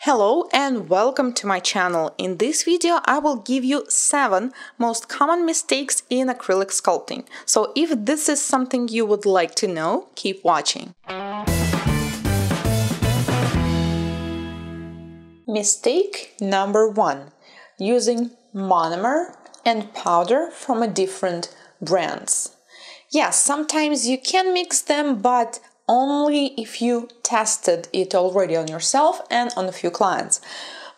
Hello and welcome to my channel. In this video I will give you 7 most common mistakes in acrylic sculpting. So if this is something you would like to know, keep watching. Mistake number 1. Using monomer and powder from a different brands. Yes, sometimes you can mix them, but only if you tested it already on yourself and on a few clients.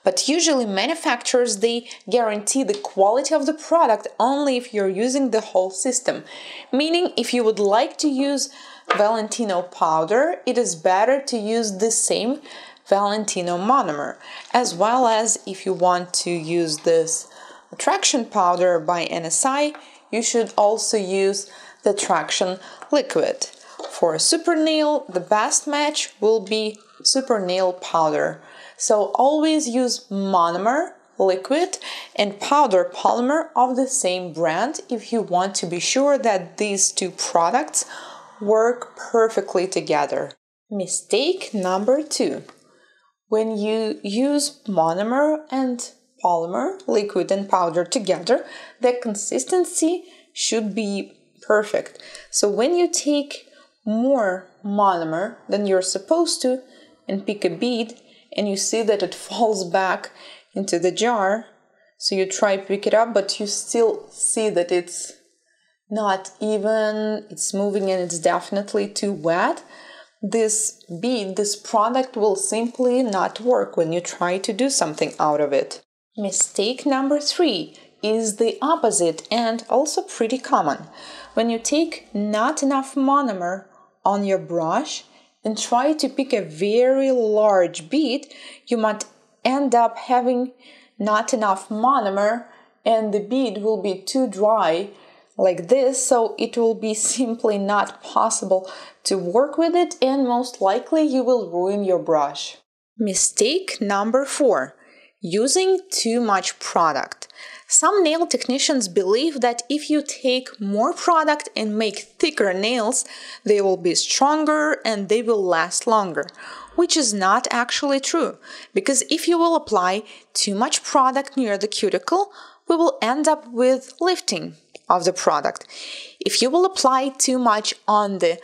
But usually manufacturers, they guarantee the quality of the product only if you're using the whole system. Meaning, if you would like to use Valentino powder, it is better to use the same Valentino monomer. As well as if you want to use this attraction powder by NSI, you should also use the attraction liquid. For a super nail, the best match will be super nail powder. So always use monomer, liquid, and powder polymer of the same brand if you want to be sure that these two products work perfectly together. Mistake number 2. When you use monomer and polymer, liquid and powder together, the consistency should be perfect. So when you take more monomer than you're supposed to and pick a bead and you see that it falls back into the jar, so you try to pick it up but you still see that it's not even, it's moving and it's definitely too wet, this bead, this product will simply not work when you try to do something out of it. Mistake number 3 is the opposite and also pretty common. When you take not enough monomer on your brush and try to pick a very large bead, you might end up having not enough monomer and the bead will be too dry like this, so it will be simply not possible to work with it and most likely you will ruin your brush. Mistake number 4. Using too much product. Some nail technicians believe that if you take more product and make thicker nails, they will be stronger and they will last longer, which is not actually true, because if you will apply too much product near the cuticle, we will end up with lifting of the product. If you will apply too much on the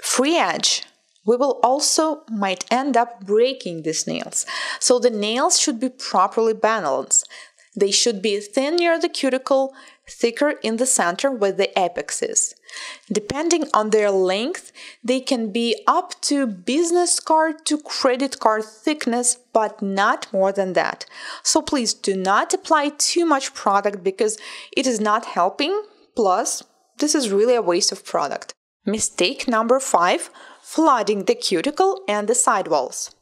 free edge, we will also might end up breaking these nails. So the nails should be properly balanced. They should be thin near the cuticle, thicker in the center where the apex is. Depending on their length, they can be up to business card to credit card thickness, but not more than that. So please do not apply too much product because it is not helping. Plus, this is really a waste of product. Mistake number 5. Flooding the cuticle and the sidewalls.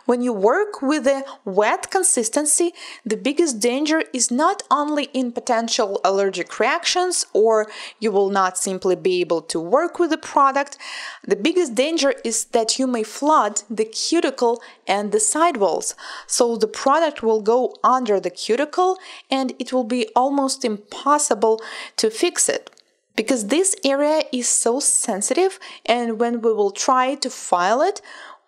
When you work with a wet consistency, the biggest danger is not only in potential allergic reactions or you will not simply be able to work with the product. The biggest danger is that you may flood the cuticle and the sidewalls. So the product will go under the cuticle and it will be almost impossible to fix it. Because this area is so sensitive and when we will try to file it,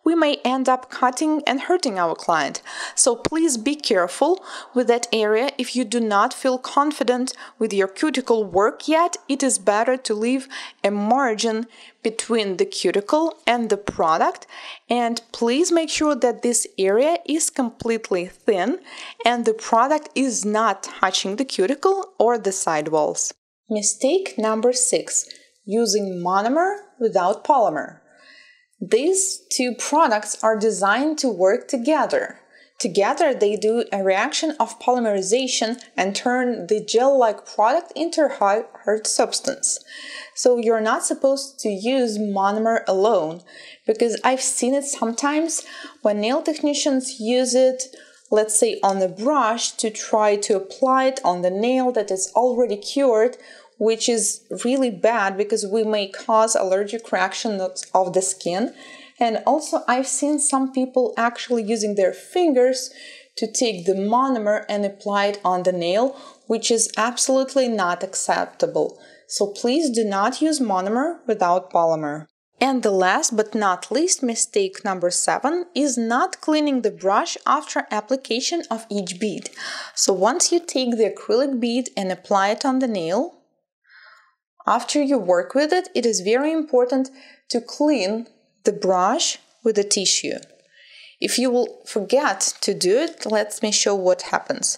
we may end up cutting and hurting our client. So please be careful with that area. If you do not feel confident with your cuticle work yet, it is better to leave a margin between the cuticle and the product. And please make sure that this area is completely thin and the product is not touching the cuticle or the sidewalls. Mistake number 6. Using monomer without polymer. These two products are designed to work together. Together they do a reaction of polymerization and turn the gel-like product into a hard substance. So you're not supposed to use monomer alone, because I've seen it sometimes when nail technicians use it, let's say on the brush, to try to apply it on the nail that is already cured, which is really bad because we may cause allergic reaction of the skin. And also I've seen some people actually using their fingers to take the monomer and apply it on the nail, which is absolutely not acceptable. So please do not use monomer without polymer. And the last but not least mistake number 7 is not cleaning the brush after application of each bead. So once you take the acrylic bead and apply it on the nail, after you work with it, it is very important to clean the brush with a tissue. If you will forget to do it, let me show what happens.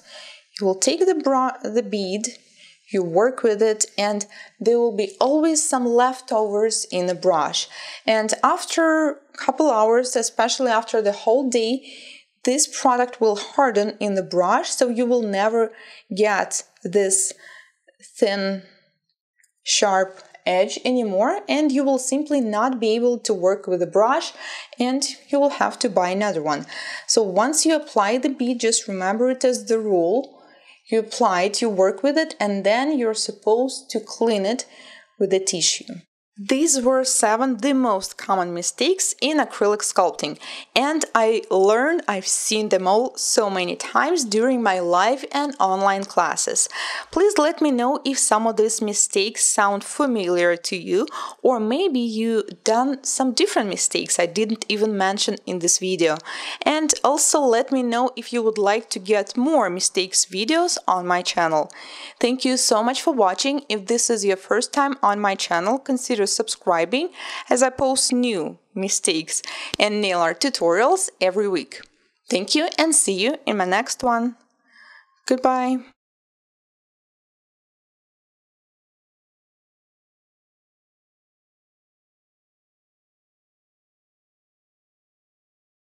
You will take the bead, you work with it, and there will be always some leftovers in the brush. And after a couple hours, especially after the whole day, this product will harden in the brush, so you will never get this thin, sharp edge anymore, and you will simply not be able to work with the brush, and you will have to buy another one. So once you apply the bead, just remember it as the rule. You apply it, you work with it, and then you're supposed to clean it with a tissue. These were 7 the most common mistakes in acrylic sculpting, and I've seen them all so many times during my live and online classes. Please let me know if some of these mistakes sound familiar to you, or maybe you done some different mistakes I didn't even mention in this video. And also let me know if you would like to get more mistakes videos on my channel. Thank you so much for watching. If this is your first time on my channel, consider subscribing, as I post new mistakes and nail art tutorials every week. Thank you and see you in my next one. Goodbye.